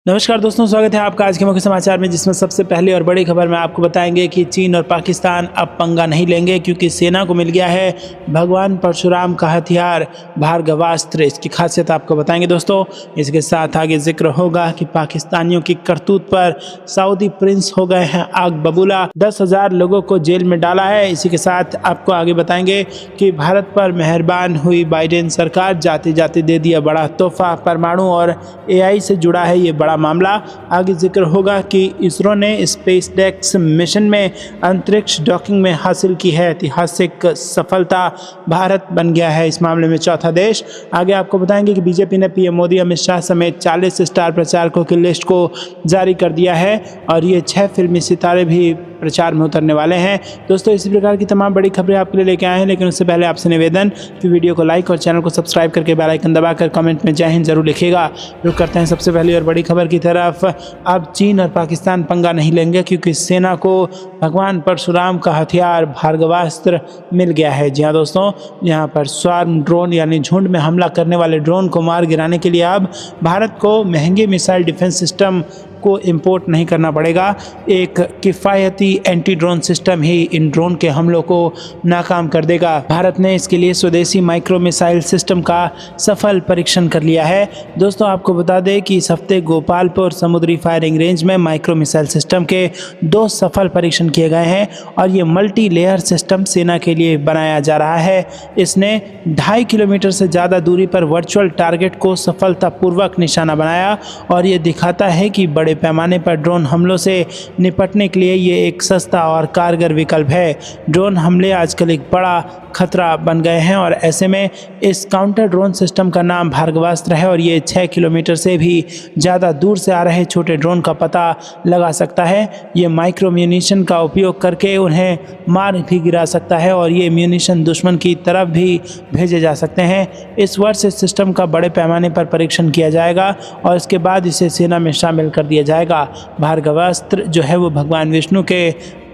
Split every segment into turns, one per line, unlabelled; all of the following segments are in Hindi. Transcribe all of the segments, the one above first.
नमस्कार दोस्तों, स्वागत है आपका आज के मुख्य समाचार में, जिसमें सबसे पहली और बड़ी खबर में आपको बताएंगे कि चीन और पाकिस्तान अब पंगा नहीं लेंगे क्योंकि सेना को मिल गया है भगवान परशुराम का हथियार भार्गवास्त्र। इसकी खासियत आपको बताएंगे दोस्तों। इसके साथ आगे जिक्र होगा कि पाकिस्तानियों की करतूत पर सऊदी प्रिंस हो गए हैं आग बबूला, 10,000 लोगों को जेल में डाला है। इसी के साथ आपको आगे बताएंगे कि भारत पर मेहरबान हुई बाइडेन सरकार, जाते जाते दे दिया बड़ा तोहफा। परमाणु और AI से जुड़ा है ये मामला। आगे जिक्र होगा कि इसरो ने स्पेसडेक्स मिशन में अंतरिक्ष डॉकिंग में हासिल की है ऐतिहासिक सफलता। भारत बन गया है इस मामले में चौथा देश। आगे आपको बताएंगे कि बीजेपी ने PM मोदी, अमित शाह समेत 40 स्टार प्रचारकों की लिस्ट को जारी कर दिया है और ये 6 फिल्मी सितारे भी प्रचार में उतरने वाले हैं। दोस्तों, इसी प्रकार की तमाम बड़ी खबरें आपके लिए लेके आए हैं, लेकिन उससे पहले आपसे निवेदन कि वीडियो को लाइक और चैनल को सब्सक्राइब करके बेल आइकन दबाकर कमेंट में जय हिंद जरूर लिखिएगा। रुक करते हैं सबसे पहली और बड़ी खबर की तरफ। अब चीन और पाकिस्तान पंगा नहीं लेंगे क्योंकि सेना को भगवान परशुराम का हथियार भार्गवास्त्र मिल गया है। जी हाँ दोस्तों, यहाँ पर स्वार्म ड्रोन यानी झुंड में हमला करने वाले ड्रोन को मार गिराने के लिए अब भारत को महंगे मिसाइल डिफेंस सिस्टम को इंपोर्ट नहीं करना पड़ेगा। एक किफ़ायती एंटी ड्रोन सिस्टम ही इन ड्रोन के हमलों को नाकाम कर देगा। भारत ने इसके लिए स्वदेशी माइक्रो मिसाइल सिस्टम का सफल परीक्षण कर लिया है। दोस्तों, आपको बता दें कि इस हफ्ते गोपालपुर समुद्री फायरिंग रेंज में माइक्रो मिसाइल सिस्टम के 2 सफल परीक्षण किए गए हैं और ये मल्टी लेयर सिस्टम सेना के लिए बनाया जा रहा है। इसने 2.5 किलोमीटर से ज़्यादा दूरी पर वर्चुअल टारगेट को सफलतापूर्वक निशाना बनाया और ये दिखाता है कि बड़े पैमाने पर ड्रोन हमलों से निपटने के लिए ये एक सस्ता और कारगर विकल्प है। ड्रोन हमले आजकल एक बड़ा खतरा बन गए हैं और ऐसे में इस काउंटर ड्रोन सिस्टम का नाम भार्गवास्त्र है और ये 6 किलोमीटर से भी ज़्यादा दूर से आ रहे छोटे ड्रोन का पता लगा सकता है। ये माइक्रो म्यूनिशन का उपयोग करके उन्हें मार भी गिरा सकता है और ये म्यूनिशन दुश्मन की तरफ भी भेजे जा सकते हैं। इस वर्ष इस सिस्टम का बड़े पैमाने पर परीक्षण किया जाएगा और इसके बाद इसे सेना में शामिल कर दिया जाएगा। भार्गवास्त्र जो है वो भगवान विष्णु के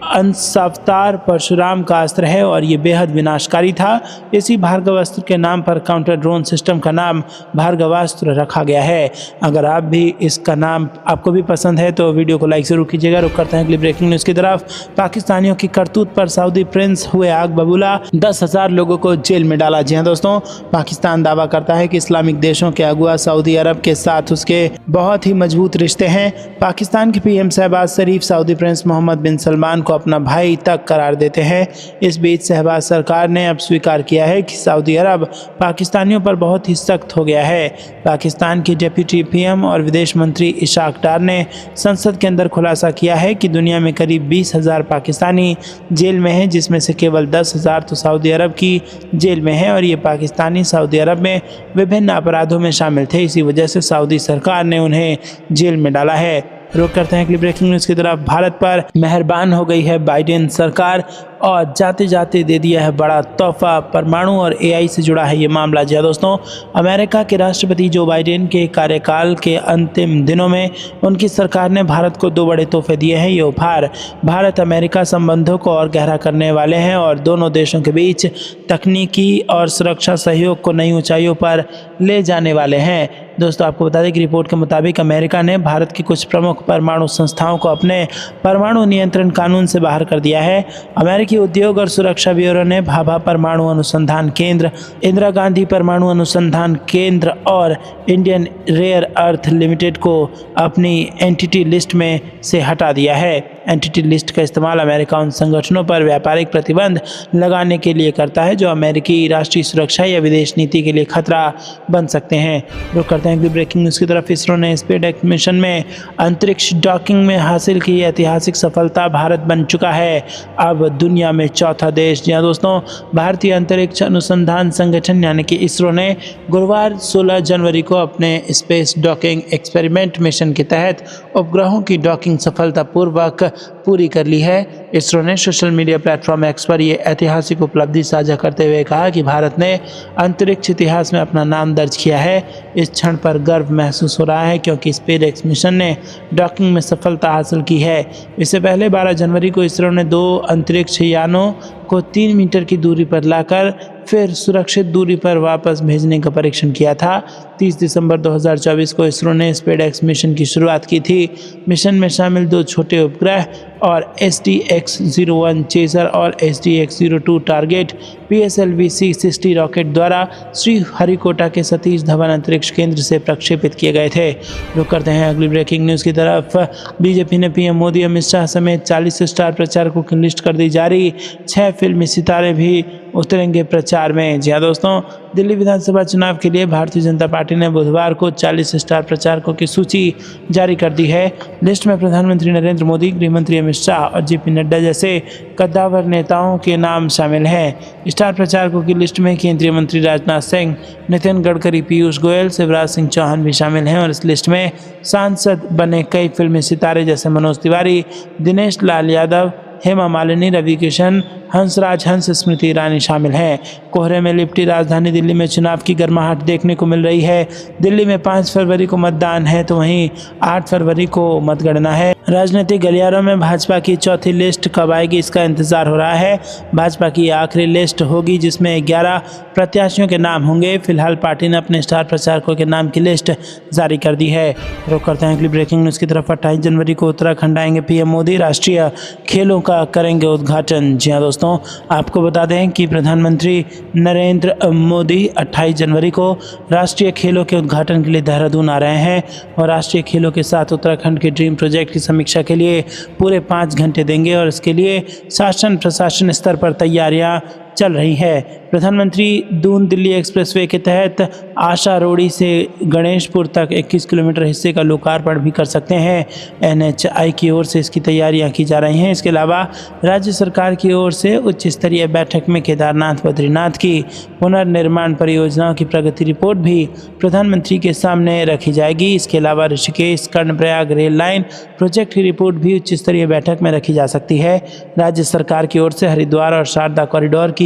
अंशावतार परशुराम का अस्त्र है और ये बेहद विनाशकारी था। इसी भार्गवास्त्र के नाम पर काउंटर ड्रोन सिस्टम का नाम भार्गवास्त्र रखा गया है। अगर आप भी इसका नाम आपको भी पसंद है तो वीडियो को लाइक जरूर कीजिएगा। रुक करते हैं अगली ब्रेकिंग न्यूज़ की तरफ। पाकिस्तानियों की करतूत पर सऊदी प्रिंस हुए आग बबूला, 10,000 लोगों को जेल में डाला। जी हाँ दोस्तों, पाकिस्तान दावा करता है कि इस्लामिक देशों के अगुआ सऊदी अरब के साथ उसके बहुत ही मजबूत रिश्ते हैं। पाकिस्तान के PM शहबाज शरीफ सऊदी प्रिंस मोहम्मद बिन सलमान को अपना भाई तक करार देते हैं। इस बीच शहबाज सरकार ने अब स्वीकार किया है कि सऊदी अरब पाकिस्तानियों पर बहुत ही सख्त हो गया है। पाकिस्तान के डिप्टी PM और विदेश मंत्री इशाक डार ने संसद के अंदर खुलासा किया है कि दुनिया में करीब 20,000 पाकिस्तानी जेल में हैं, जिसमें से केवल 10,000 तो सऊदी अरब की जेल में हैं और ये पाकिस्तानी सऊदी अरब में विभिन्न अपराधों में शामिल थे। इसी वजह से सऊदी सरकार ने उन्हें जेल में डाला है। रुक करते हैं अगली ब्रेकिंग न्यूज़ की तरफ। भारत पर मेहरबान हो गई है बाइडेन सरकार और जाते जाते दे दिया है बड़ा तोहफा। परमाणु और AI से जुड़ा है ये मामला। जी दोस्तों, अमेरिका के राष्ट्रपति जो बाइडेन के कार्यकाल के अंतिम दिनों में उनकी सरकार ने भारत को 2 बड़े तोहफे दिए हैं। ये उपहार भारत अमेरिका संबंधों को और गहरा करने वाले हैं और दोनों देशों के बीच तकनीकी और सुरक्षा सहयोग को नई ऊंचाइयों पर ले जाने वाले हैं। दोस्तों, आपको बता दें कि रिपोर्ट के मुताबिक अमेरिका ने भारत की कुछ प्रमुख परमाणु संस्थाओं को अपने परमाणु नियंत्रण कानून से बाहर कर दिया है। अमेरिकी उद्योग और सुरक्षा ब्यूरो ने भाभा परमाणु अनुसंधान केंद्र, इंदिरा गांधी परमाणु अनुसंधान केंद्र और इंडियन रेयर अर्थ लिमिटेड को अपनी एंटिटी लिस्ट में से हटा दिया है। एंटिटी लिस्ट का इस्तेमाल अमेरिका उन संगठनों पर व्यापारिक प्रतिबंध लगाने के लिए करता है जो अमेरिकी राष्ट्रीय सुरक्षा या विदेश नीति के लिए खतरा बन सकते हैं। रुक करते हैं ब्रेकिंग न्यूज़ की तरफ। इसरो ने स्पेसडेक्स मिशन में अंतरिक्ष डॉकिंग में हासिल की ऐतिहासिक सफलता। भारत बन चुका है अब दुनिया में चौथा देश। जी हाँ दोस्तों, भारतीय अंतरिक्ष अनुसंधान संगठन यानी कि इसरो ने गुरुवार 16 जनवरी को अपने स्पेस डॉकिंग एक्सपेरिमेंट मिशन के तहत उपग्रहों की डॉकिंग सफलतापूर्वक पूरी कर ली है। इसरो ने सोशल मीडिया प्लेटफॉर्म एक्स पर यह ऐतिहासिक उपलब्धि साझा करते हुए कहा कि भारत ने अंतरिक्ष इतिहास में अपना नाम दर्ज किया है। इस क्षण पर गर्व महसूस हो रहा है क्योंकि स्पेसएक्स मिशन ने डॉकिंग में सफलता हासिल की है। इससे पहले 12 जनवरी को इसरो ने 2 अंतरिक्ष यानों को 3 मीटर की दूरी पर लाकर फिर सुरक्षित दूरी पर वापस भेजने का परीक्षण किया था। 30 दिसंबर 2024 को इसरो ने स्पेसएक्स मिशन की शुरुआत की थी। मिशन में शामिल 2 छोटे उपग्रह और SDX-01 चेजर और SDX-02 target PSLV C-60 rocket द्वारा श्रीहरिकोटा के सतीश धवन अंतरिक्ष केंद्र से प्रक्षेपित किए गए थे। रुक करते हैं अगली ब्रेकिंग न्यूज़ की तरफ। बीजेपी ने PM मोदी, अमित शाह समेत 40 स्टार प्रचारकों की लिस्ट कर दी जारी। 6 फिल्मी सितारे भी उतरेंगे प्रचार में। जी हाँ दोस्तों, दिल्ली विधानसभा चुनाव के लिए भारतीय जनता पार्टी ने बुधवार को 40 स्टार प्रचारकों की सूची जारी कर दी है। लिस्ट में प्रधानमंत्री नरेंद्र मोदी, गृहमंत्री अमित शाह और JP नड्डा जैसे कद्दावर नेताओं के नाम शामिल हैं। स्टार प्रचारकों की लिस्ट में केंद्रीय मंत्री राजनाथ सिंह, नितिन गडकरी, पीयूष गोयल, शिवराज सिंह चौहान भी शामिल हैं और इस लिस्ट में सांसद बने कई फिल्मी सितारे जैसे मनोज तिवारी, दिनेश लाल यादव, हेमा मालिनी, रवि किशन, हंसराज हंस, स्मृति ईरानी शामिल हैं। कोहरे में लिपटी राजधानी दिल्ली में चुनाव की गर्माहट देखने को मिल रही है। दिल्ली में 5 फरवरी को मतदान है तो वहीं 8 फरवरी को मतगणना है। राजनीतिक गलियारों में भाजपा की चौथी लिस्ट कब आएगी इसका इंतजार हो रहा है। भाजपा की आखिरी लिस्ट होगी जिसमें 11 प्रत्याशियों के नाम होंगे। फिलहाल पार्टी ने अपने स्टार प्रचारकों के नाम की लिस्ट जारी कर दी है। रुक करते हैं अगली ब्रेकिंग न्यूज़ की तरफ। 28 जनवरी को उत्तराखंड आएंगे PM मोदी, राष्ट्रीय खेलों का करेंगे उद्घाटन। जी हाँ दोस्तों, आपको बता दें कि प्रधानमंत्री नरेंद्र मोदी 28 जनवरी को राष्ट्रीय खेलों के उद्घाटन के लिए देहरादून आ रहे हैं और राष्ट्रीय खेलों के साथ उत्तराखंड के ड्रीम प्रोजेक्ट की समीक्षा के लिए पूरे 5 घंटे देंगे और इसके लिए शासन प्रशासन स्तर पर तैयारियां चल रही है। प्रधानमंत्री दून दिल्ली एक्सप्रेसवे के तहत आशा रोड़ी से गणेशपुर तक 21 किलोमीटर हिस्से का लोकार्पण भी कर सकते हैं। NHI की ओर से इसकी तैयारियां की जा रही हैं। इसके अलावा राज्य सरकार की ओर से उच्च स्तरीय बैठक में केदारनाथ बद्रीनाथ की पुनर्निर्माण परियोजनाओं की प्रगति रिपोर्ट भी प्रधानमंत्री के सामने रखी जाएगी। इसके अलावा Rishikesh Karnaprayag rail line project की रिपोर्ट भी उच्च स्तरीय बैठक में रखी जा सकती है। राज्य सरकार की ओर से हरिद्वार और शारदा कॉरिडोर की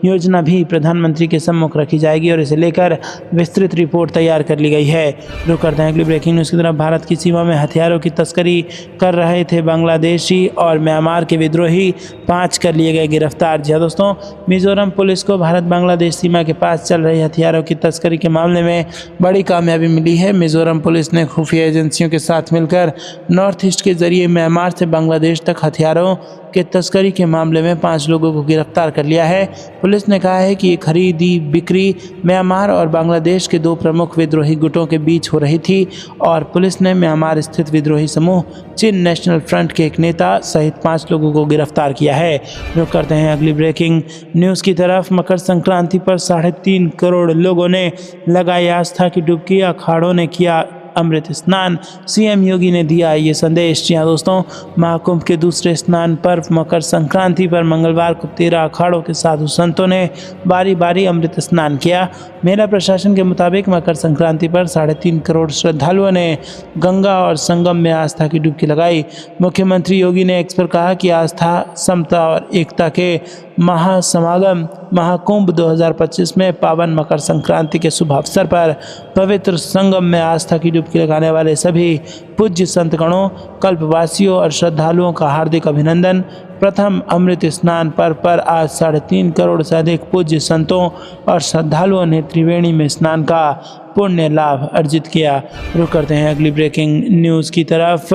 योजना भी प्रधानमंत्री के सम्मुख रखी जाएगी और इसे लेकर विस्तृत रिपोर्ट तैयार कर ली गई है। रुक करते हैं अगली ब्रेकिंग न्यूज़ की तरफ। भारत की सीमा में हथियारों की तस्करी कर रहे थे बांग्लादेशी और म्यांमार के विद्रोही, 5 कर लिए गए गिरफ्तार। जी दोस्तों, मिजोरम पुलिस को भारत बांग्लादेश सीमा के पास चल रही हथियारों की तस्करी के मामले में बड़ी कामयाबी मिली है। मिजोरम पुलिस ने खुफिया एजेंसियों के साथ मिलकर नॉर्थ ईस्ट के जरिए म्यांमार से बांग्लादेश तक हथियारों के तस्करी के मामले में 5 लोगों को गिरफ्तार कर लिया है। पुलिस ने कहा है कि ये खरीदी बिक्री म्यांमार और बांग्लादेश के 2 प्रमुख विद्रोही गुटों के बीच हो रही थी और पुलिस ने म्यांमार स्थित विद्रोही समूह चिन नेशनल फ्रंट के एक नेता सहित 5 लोगों को गिरफ्तार किया है। रुक करते हैं अगली ब्रेकिंग न्यूज़ की तरफ। मकर संक्रांति पर 3.5 करोड़ लोगों ने लगाई आस्था की डुबकी, अखाड़ों ने किया अमृत स्नान, CM योगी ने दिया ये संदेश। जी हाँ दोस्तों, महाकुंभ के दूसरे स्नान पर्व मकर संक्रांति पर मंगलवार को 13 अखाड़ों के साधु संतों ने बारी बारी अमृत स्नान किया। मेला प्रशासन के मुताबिक मकर संक्रांति पर 3.5 करोड़ श्रद्धालुओं ने गंगा और संगम में आस्था की डुबकी लगाई। मुख्यमंत्री योगी ने एक्स पर कहा कि आस्था, समता और एकता के महासमागम महाकुंभ 2025 में पावन मकर संक्रांति के शुभ अवसर पर पवित्र संगम में आस्था की डुबकी लगाने वाले सभी पूज्य संतगणों, कल्पवासियों और श्रद्धालुओं का हार्दिक अभिनंदन। प्रथम अमृत स्नान पर्व पर आज 3.5 करोड़ से अधिक पूज्य संतों और श्रद्धालुओं ने त्रिवेणी में स्नान का पुण्य लाभ अर्जित किया। रुक करते हैं अगली ब्रेकिंग न्यूज़ की तरफ,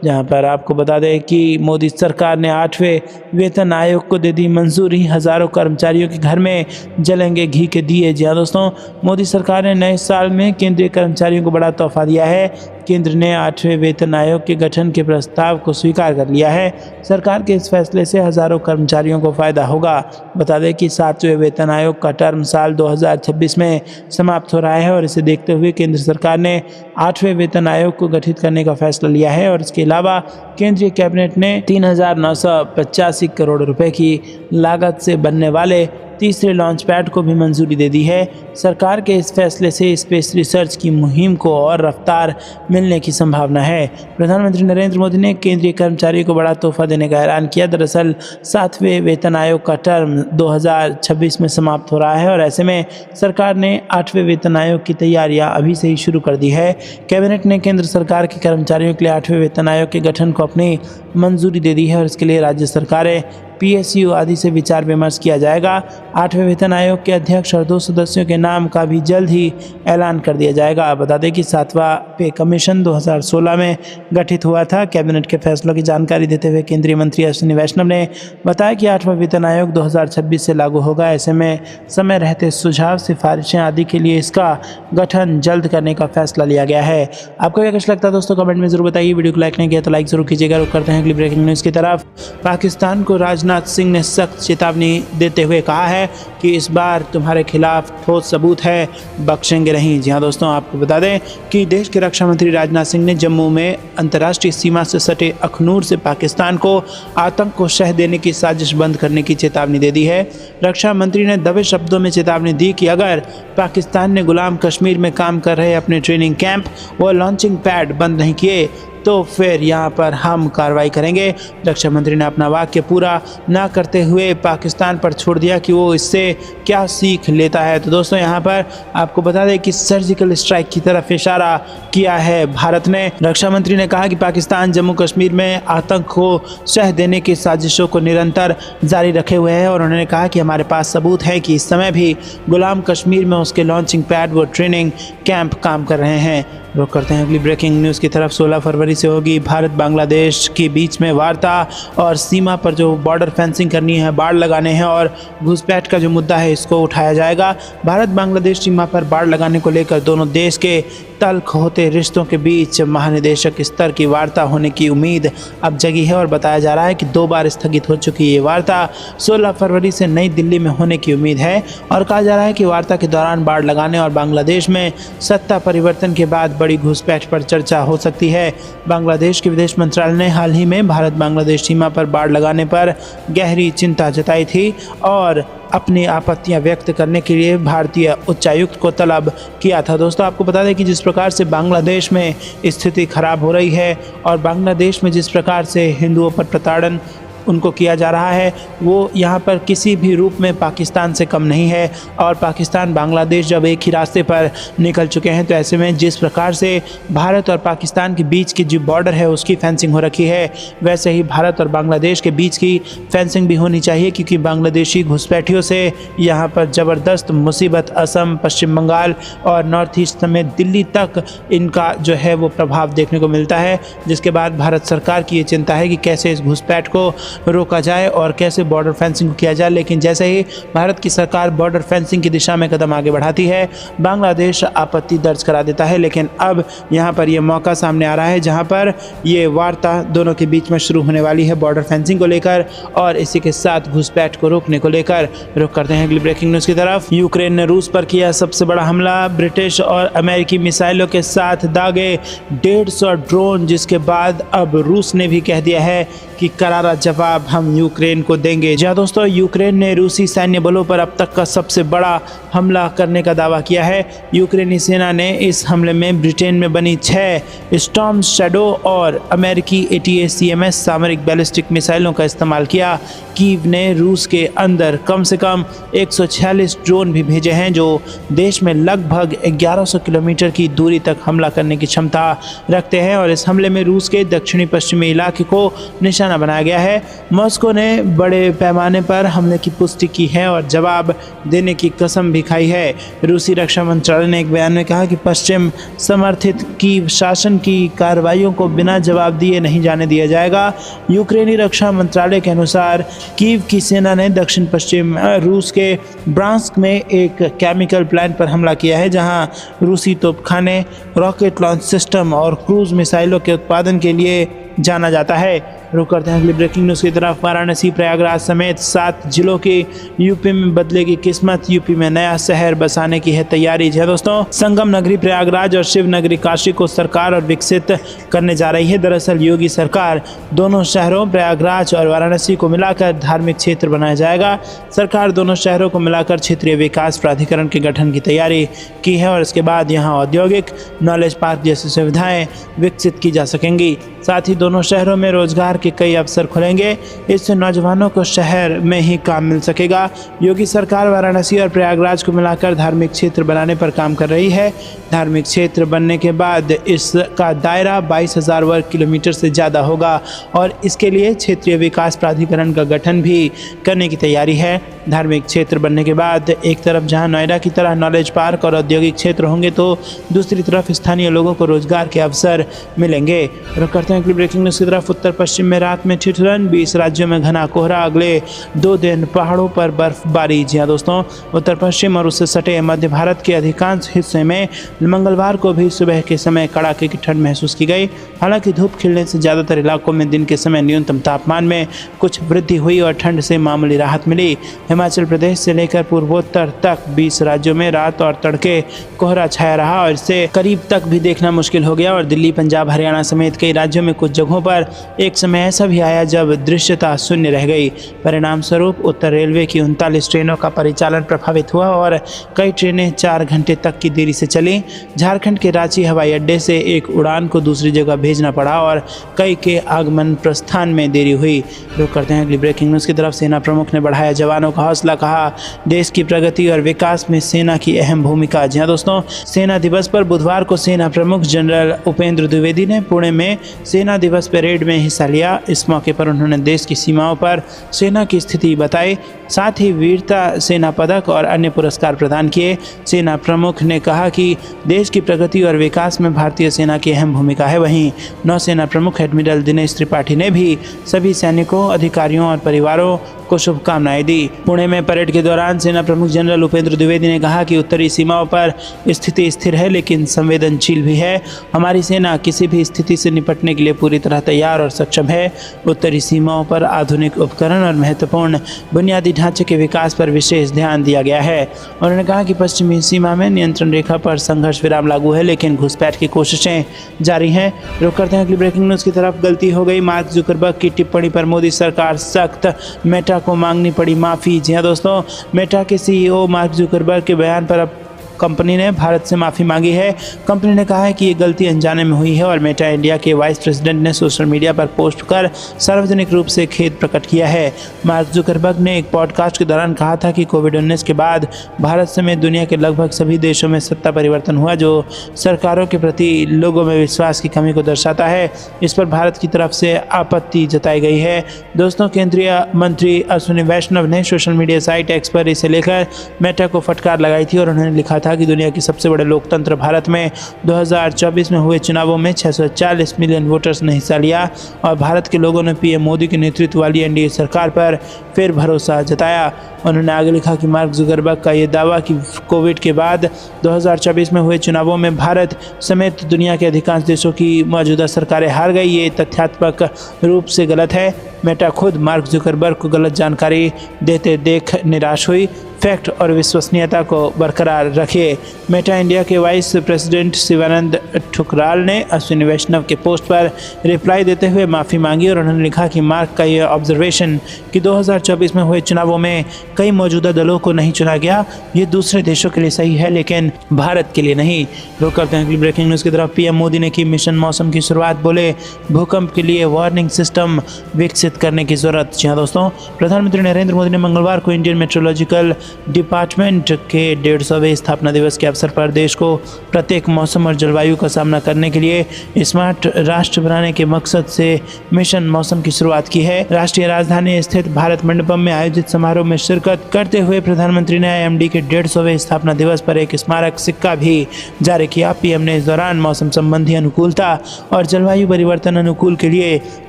जहां पर आपको बता दें कि मोदी सरकार ने 8वें वेतन आयोग को दे दी मंजूरी। हज़ारों कर्मचारियों के घर में जलेंगे घी के दिए। जी हाँ दोस्तों, मोदी सरकार ने नए साल में केंद्रीय कर्मचारियों को बड़ा तोहफा दिया है। केंद्र ने 8वें वेतन आयोग के गठन के प्रस्ताव को स्वीकार कर लिया है। सरकार के इस फैसले से हज़ारों कर्मचारियों को फ़ायदा होगा। बता दें कि 7वें वेतन आयोग का टर्म साल 2026 में समाप्त हो रहा है और इसे देखते हुए केंद्र सरकार ने 8वें वेतन आयोग को गठित करने का फैसला लिया है और इसके अलावा केंद्रीय कैबिनेट ने 3,985 करोड़ रुपए की लागत से बनने वाले तीसरे लॉन्च पैड को भी मंजूरी दे दी है। सरकार के इस फैसले से स्पेस रिसर्च की मुहिम को और रफ्तार मिलने की संभावना है। प्रधानमंत्री नरेंद्र मोदी ने केंद्रीय कर्मचारियों को बड़ा तोहफा देने का ऐलान किया। दरअसल 7वें वेतन आयोग का टर्म 2026 में समाप्त हो रहा है और ऐसे में सरकार ने 8वें वेतन आयोग की तैयारियां अभी से ही शुरू कर दी है। कैबिनेट ने केंद्र सरकार के कर्मचारियों के लिए 8वें वेतन आयोग के गठन को अपनी मंजूरी दे दी है और इसके लिए राज्य सरकारें, PSU आदि से विचार विमर्श किया जाएगा। 8वें वेतन आयोग के अध्यक्ष और 2 सदस्यों के नाम का भी जल्द ही ऐलान कर दिया जाएगा। बता दें कि 7वां पे कमीशन 2016 में गठित हुआ था। कैबिनेट के फैसलों की जानकारी देते हुए केंद्रीय मंत्री अश्विनी वैष्णव ने बताया कि 8वां वेतन आयोग 2026 से लागू होगा। ऐसे में समय रहते सुझाव, सिफारिशें आदि के लिए इसका गठन जल्द करने का फैसला लिया गया है। आपको क्या कुछ लगता है दोस्तों, कमेंट में जरूर बताइए। वीडियो को लाइक नहीं किया तो लाइक जरूर कीजिएगा। रुक करते हैं अगली ब्रेकिंग न्यूज़ की तरफ। पाकिस्तान को राजनाथ सिंह ने सख्त चेतावनी देते हुए कहा है कि इस बार तुम्हारे खिलाफ ठोस सबूत है, बख्शेंगे नहीं। जी हाँ दोस्तों, आपको बता दें कि देश के रक्षा मंत्री राजनाथ सिंह ने जम्मू में अंतर्राष्ट्रीय सीमा से सटे अखनूर से पाकिस्तान को आतंक को शह देने की साजिश बंद करने की चेतावनी दे दी है। रक्षा मंत्री ने दबे शब्दों में चेतावनी दी कि अगर पाकिस्तान ने गुलाम कश्मीर में काम कर रहे अपने ट्रेनिंग कैंप व लॉन्चिंग पैड बंद नहीं किए तो फिर यहाँ पर हम कार्रवाई करेंगे। रक्षा मंत्री ने अपना वाक्य पूरा ना करते हुए पाकिस्तान पर छोड़ दिया कि वो इससे क्या सीख लेता है। तो दोस्तों, यहाँ पर आपको बता दें कि सर्जिकल स्ट्राइक की तरफ इशारा किया है भारत ने। रक्षा मंत्री ने कहा कि पाकिस्तान जम्मू कश्मीर में आतंक को शह देने की साजिशों को निरंतर जारी रखे हुए है और उन्होंने कहा कि हमारे पास सबूत है कि इस समय भी गुलाम कश्मीर में उसके लॉन्चिंग पैड व ट्रेनिंग कैंप काम कर रहे हैं। रुक करते हैं अगली ब्रेकिंग न्यूज़ की तरफ। 16 फरवरी से होगी भारत बांग्लादेश के बीच में वार्ता और सीमा पर जो बॉर्डर फेंसिंग करनी है, बाड़ लगाने हैं और घुसपैठ का जो मुद्दा है इसको उठाया जाएगा। भारत बांग्लादेश सीमा पर बाड़ लगाने को लेकर दोनों देश के तल्ख होते रिश्तों के बीच महानिदेशक स्तर की वार्ता होने की उम्मीद अब जगी है और बताया जा रहा है कि 2 बार स्थगित हो चुकी ये वार्ता 16 फरवरी से नई दिल्ली में होने की उम्मीद है और कहा जा रहा है कि वार्ता के दौरान बाड़ लगाने और बांग्लादेश में सत्ता परिवर्तन के बाद बड़ी घुसपैठ पर चर्चा हो सकती है। बांग्लादेश के विदेश मंत्रालय ने हाल ही में भारत बांग्लादेश सीमा पर बाड़ लगाने पर गहरी चिंता जताई थी और अपनी आपत्तियां व्यक्त करने के लिए भारतीय उच्चायुक्त को तलब किया था। दोस्तों, आपको बता दें कि जिस प्रकार से बांग्लादेश में स्थिति खराब हो रही है और बांग्लादेश में जिस प्रकार से हिंदुओं पर प्रताड़न उनको किया जा रहा है वो यहाँ पर किसी भी रूप में पाकिस्तान से कम नहीं है और पाकिस्तान बांग्लादेश जब एक ही रास्ते पर निकल चुके हैं तो ऐसे में जिस प्रकार से भारत और पाकिस्तान के बीच की जो बॉर्डर है उसकी फेंसिंग हो रखी है, वैसे ही भारत और बांग्लादेश के बीच की फेंसिंग भी होनी चाहिए क्योंकि बांग्लादेशी घुसपैठियों से यहाँ पर ज़बरदस्त मुसीबत असम, पश्चिम बंगाल और नॉर्थ ईस्ट समेत दिल्ली तक इनका जो है वो प्रभाव देखने को मिलता है। जिसके बाद भारत सरकार की ये चिंता है कि कैसे इस घुसपैठ को रोका जाए और कैसे बॉर्डर फेंसिंग किया जाए। लेकिन जैसे ही भारत की सरकार बॉर्डर फेंसिंग की दिशा में कदम आगे बढ़ाती है, बांग्लादेश आपत्ति दर्ज करा देता है। लेकिन अब यहाँ पर यह मौका सामने आ रहा है जहाँ पर ये वार्ता दोनों के बीच में शुरू होने वाली है बॉर्डर फेंसिंग को लेकर और इसी के साथ घुसपैठ को रोकने को लेकर। रुक करते हैं अगली ब्रेकिंग न्यूज़ की तरफ। यूक्रेन ने रूस पर किया सबसे बड़ा हमला, ब्रिटिश और अमेरिकी मिसाइलों के साथ दागे 150 ड्रोन, जिसके बाद अब रूस ने भी कह दिया है कि करारा जवाब हम यूक्रेन को देंगे। जी दोस्तों, यूक्रेन ने रूसी सैन्य बलों पर अब तक का सबसे बड़ा हमला करने का दावा किया है। यूक्रेनी सेना ने इस हमले में ब्रिटेन में बनी 6 स्टॉर्म शैडो और अमेरिकी ATACMS सामरिक बैलिस्टिक मिसाइलों का इस्तेमाल किया। कीव ने रूस के अंदर कम से कम 146 ड्रोन भी भेजे हैं जो देश में लगभग 1100 किलोमीटर की दूरी तक हमला करने की क्षमता रखते हैं और इस हमले में रूस के दक्षिणी पश्चिमी इलाके को निशाना बनाया गया है। मॉस्को ने बड़े पैमाने पर हमले की पुष्टि की है और जवाब देने की कसम भी खाई है। रूसी रक्षा मंत्रालय ने एक बयान में कहा कि पश्चिम समर्थित कीव शासन की कार्रवाइयों को बिना जवाब दिए नहीं जाने दिया जाएगा। यूक्रेनी रक्षा मंत्रालय के अनुसार कीव की सेना ने दक्षिण पश्चिम रूस के ब्रांस्क में एक केमिकल प्लांट पर हमला किया है जहां रूसी तोपखाने, रॉकेट लॉन्च सिस्टम और क्रूज मिसाइलों के उत्पादन के लिए जाना जाता है। रुक करते हैं अगली ब्रेकिंग न्यूज़ की तरफ। वाराणसी, प्रयागराज समेत 7 जिलों की यूपी में बदलेगी किस्मत, यूपी में नया शहर बसाने की है तैयारी। जी दोस्तों, संगम नगरी प्रयागराज और शिव नगरी काशी को सरकार और विकसित करने जा रही है। दरअसल योगी सरकार दोनों शहरों प्रयागराज और वाराणसी को मिलाकर धार्मिक क्षेत्र बनाया जाएगा। सरकार दोनों शहरों को मिलाकर क्षेत्रीय विकास प्राधिकरण के गठन की तैयारी की है और इसके बाद यहां औद्योगिक, नॉलेज पार्क जैसी सुविधाएं विकसित की जा सकेंगी। साथ ही दोनों शहरों में रोजगार के कई अवसर खुलेंगे। इससे नौजवानों को शहर में ही काम मिल सकेगा। योगी सरकार वाराणसी और प्रयागराज को मिलाकर धार्मिक क्षेत्र बनाने पर काम कर रही है। धार्मिक क्षेत्र बनने के बाद इसका दायरा 22,000 वर्ग किलोमीटर से ज़्यादा होगा और इसके लिए क्षेत्रीय विकास प्राधिकरण का गठन भी करने की तैयारी है। धार्मिक क्षेत्र बनने के बाद एक तरफ जहां नोएडा की तरह नॉलेज पार्क और औद्योगिक क्षेत्र होंगे तो दूसरी तरफ स्थानीय लोगों को रोजगार के अवसर मिलेंगे। रुक करते हैं अगली ब्रेकिंग न्यूज़ की तरफ। उत्तर पश्चिम में रात में ठिठुरन, 20 राज्यों में घना कोहरा, अगले 2 दिन पहाड़ों पर बर्फबारी। जी हाँ दोस्तों, उत्तर पश्चिम और उससे सटे मध्य भारत के अधिकांश हिस्से में मंगलवार को भी सुबह के समय कड़ाके की ठंड महसूस की गई। हालांकि धूप खिलने से ज़्यादातर इलाकों में दिन के समय न्यूनतम तापमान में कुछ वृद्धि हुई और ठंड से मामूली राहत मिली। हिमाचल प्रदेश से लेकर पूर्वोत्तर तक 20 राज्यों में रात और तड़के कोहरा छाया रहा और इसे करीब तक भी देखना मुश्किल हो गया। और दिल्ली, पंजाब, हरियाणा समेत कई राज्यों में कुछ जगहों पर एक समय ऐसा भी आया जब दृश्यता शून्य रह गई। परिणाम स्वरूप उत्तर रेलवे की 39 ट्रेनों का परिचालन प्रभावित हुआ और कई ट्रेनें 4 घंटे तक की देरी से चली। झारखंड के रांची हवाई अड्डे से एक उड़ान को दूसरी जगह भेजना पड़ा और कई के आगमन प्रस्थान में देरी हुई। रुक करते हैं अगली ब्रेकिंग न्यूज़ की तरफ। सेना प्रमुख ने बढ़ाया जवानों का हौसला, कहा देश की प्रगति और विकास में सेना की अहम भूमिका। जी हाँ दोस्तों, सेना दिवस पर बुधवार को सेना प्रमुख जनरल उपेंद्र द्विवेदी ने पुणे में सेना दिवस परेड में हिस्सा लिया। इस मौके पर उन्होंने देश की सीमाओं पर सेना की स्थिति बताई, साथ ही वीरता सेना पदक और अन्य पुरस्कार प्रदान किए। सेना प्रमुख ने कहा कि देश की प्रगति और विकास में भारतीय सेना की अहम भूमिका है। वहीं नौसेना प्रमुख एडमिरल दिनेश त्रिपाठी ने भी सभी सैनिकों, अधिकारियों और परिवारों को शुभकामनाएं दी। पुणे में परेड के दौरान सेना प्रमुख जनरल उपेंद्र द्विवेदी ने कहा कि उत्तरी सीमाओं पर स्थिति स्थिर है लेकिन संवेदनशील भी है। हमारी सेना किसी भी स्थिति से निपटने के लिए पूरी तरह तैयार और सक्षम है। उत्तरी सीमाओं पर आधुनिक उपकरण और महत्वपूर्ण बुनियादी ढांचे के विकास पर विशेष ध्यान दिया गया है। उन्होंने कहा कि पश्चिमी सीमा में नियंत्रण रेखा पर संघर्ष विराम लागू है लेकिन घुसपैठ की कोशिशें जारी हैं। रुक करते हैं अगली ब्रेकिंग न्यूज़ की तरफ। गलती हो गई, मार्क जुकरबर्ग की टिप्पणी पर मोदी सरकार सख्त, मेटा को मांगनी पड़ी माफ़ी। जी हाँ दोस्तों, मेटा के सीईओ मार्क जुकरबर्ग के बयान पर अब कंपनी ने भारत से माफ़ी मांगी है। कंपनी ने कहा है कि ये गलती अनजाने में हुई है और मेटा इंडिया के वाइस प्रेसिडेंट ने सोशल मीडिया पर पोस्ट कर सार्वजनिक रूप से खेद प्रकट किया है। मार्क जुकरबर्ग ने एक पॉडकास्ट के दौरान कहा था कि कोविड-19 के बाद भारत समेत दुनिया के लगभग सभी देशों में सत्ता परिवर्तन हुआ जो सरकारों के प्रति लोगों में विश्वास की कमी को दर्शाता है। इस पर भारत की तरफ से आपत्ति जताई गई है। दोस्तों, केंद्रीय मंत्री अश्विनी वैष्णव ने सोशल मीडिया साइट एक्स पर इसे लेकर मेटा को फटकार लगाई थी और उन्होंने लिखा था कि दुनिया के सबसे बड़े लोकतंत्र भारत में 2024 में हुए चुनावों में 640 मिलियन वोटर्स ने हिस्सा लिया और भारत के लोगों ने पीएम मोदी के नेतृत्व वाली एनडीए सरकार पर फिर भरोसा जताया। उन्होंने आगे लिखा कि मार्क जुकरबर्ग का ये दावा कि कोविड के बाद 2024 में हुए चुनावों में भारत समेत दुनिया के अधिकांश देशों की मौजूदा सरकारें हार गई, ये तथ्यात्मक रूप से गलत है। मेटा खुद मार्क जुकरबर्ग को गलत जानकारी देते देख निराश हुई। फैक्ट और विश्वसनीयता को बरकरार रखिए। मेटा इंडिया के वाइस प्रेसिडेंट शिवानंद ठुकराल ने अश्विनी वैष्णव के पोस्ट पर रिप्लाई देते हुए माफ़ी मांगी और उन्होंने लिखा कि मार्क का यह ऑब्जर्वेशन कि 2024 में हुए चुनावों में कई मौजूदा दलों को नहीं चुना गया, ये दूसरे देशों के लिए सही है लेकिन भारत के लिए नहीं। रुक करते हैं अगली ब्रेकिंग न्यूज़ की तरफ। पीएम मोदी ने की मिशन मौसम की शुरुआत, बोले भूकंप के लिए वार्निंग सिस्टम विकसित करने की जरूरत। जी हाँ दोस्तों, प्रधानमंत्री नरेंद्र मोदी ने मंगलवार को इंडियन मेट्रोलॉजिकल डिपार्टमेंट के 150वें स्थापना दिवस के अवसर पर देश को प्रत्येक मौसम और जलवायु का सामना करने के लिए स्मार्ट राष्ट्र बनाने के मकसद से मिशन मौसम की शुरुआत की है। राष्ट्रीय राजधानी स्थित भारत मंडपम में आयोजित समारोह में शिरकत करते हुए प्रधानमंत्री ने आईएमडी के 150वें स्थापना दिवस पर एक स्मारक सिक्का भी जारी किया। पीएम ने इस दौरान मौसम संबंधी अनुकूलता और जलवायु परिवर्तन अनुकूल के लिए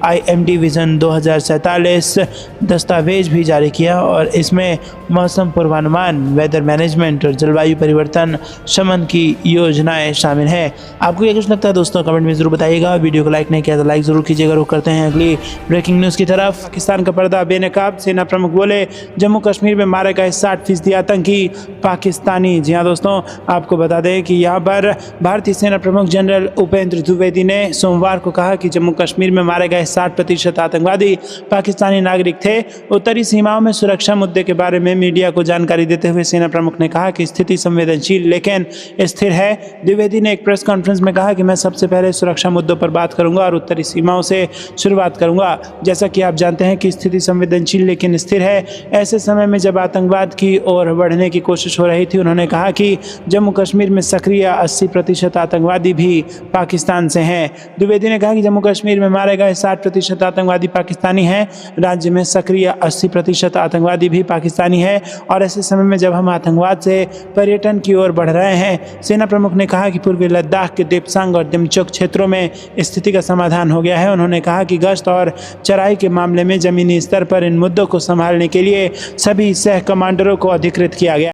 आईएमडी विजन 2047 दस्तावेज भी जारी किया और इसमें मौसम पूर्वानुमान पूर्वानुमान, वेदर मैनेजमेंट और जलवायु परिवर्तन शमन की योजनाएं शामिल है। आपको ये कुछ लगता है दोस्तों, कमेंट में जरूर बताइएगा। वीडियो को लाइक नहीं किया तो लाइक जरूर कीजिएगा। रुक करते हैं अगली ब्रेकिंग न्यूज़ की तरफ। पाकिस्तान का पर्दा बेनकाब, सेना प्रमुख बोले जम्मू कश्मीर में मारे गए 60% आतंकी पाकिस्तानी। जी हाँ दोस्तों, आपको बता दें कि यहाँ पर भारतीय सेना प्रमुख जनरल उपेंद्र द्विवेदी ने सोमवार को कहा कि जम्मू कश्मीर में मारे गए 60% आतंकवादी पाकिस्तानी नागरिक थे। उत्तरी सीमाओं में सुरक्षा मुद्दे के बारे में मीडिया को जानकारी देते हुए सेना प्रमुख ने कहा कि स्थिति संवेदनशील लेकिन स्थिर है। द्विवेदी ने एक प्रेस कॉन्फ्रेंस में कहा कि मैं सबसे पहले सुरक्षा मुद्दों पर बात करूंगा और उत्तरी सीमाओं से शुरुआत करूंगा। जैसा कि आप जानते हैं कि स्थिति संवेदनशील लेकिन स्थिर है। ऐसे समय में जब आतंकवाद की ओर बढ़ने की कोशिश हो रही थी, उन्होंने कहा कि जम्मू कश्मीर में सक्रिय 80% आतंकवादी भी पाकिस्तान से हैं। द्विवेदी ने कहा कि जम्मू कश्मीर में मारे गए 60% आतंकवादी पाकिस्तानी हैं। राज्य में सक्रिय 80% आतंकवादी भी पाकिस्तानी है और ऐसे समय में जब हम आतंकवाद से पर्यटन की ओर बढ़ रहे हैं। सेना प्रमुख ने कहा कि पूर्वी लद्दाख के देपसांग और दिमचोक क्षेत्रों में स्थिति का समाधान हो गया है। उन्होंने कहा कि गश्त और चराई के मामले में जमीनी स्तर पर इन मुद्दों को संभालने के लिए सभी सह कमांडरों को अधिकृत किया गया।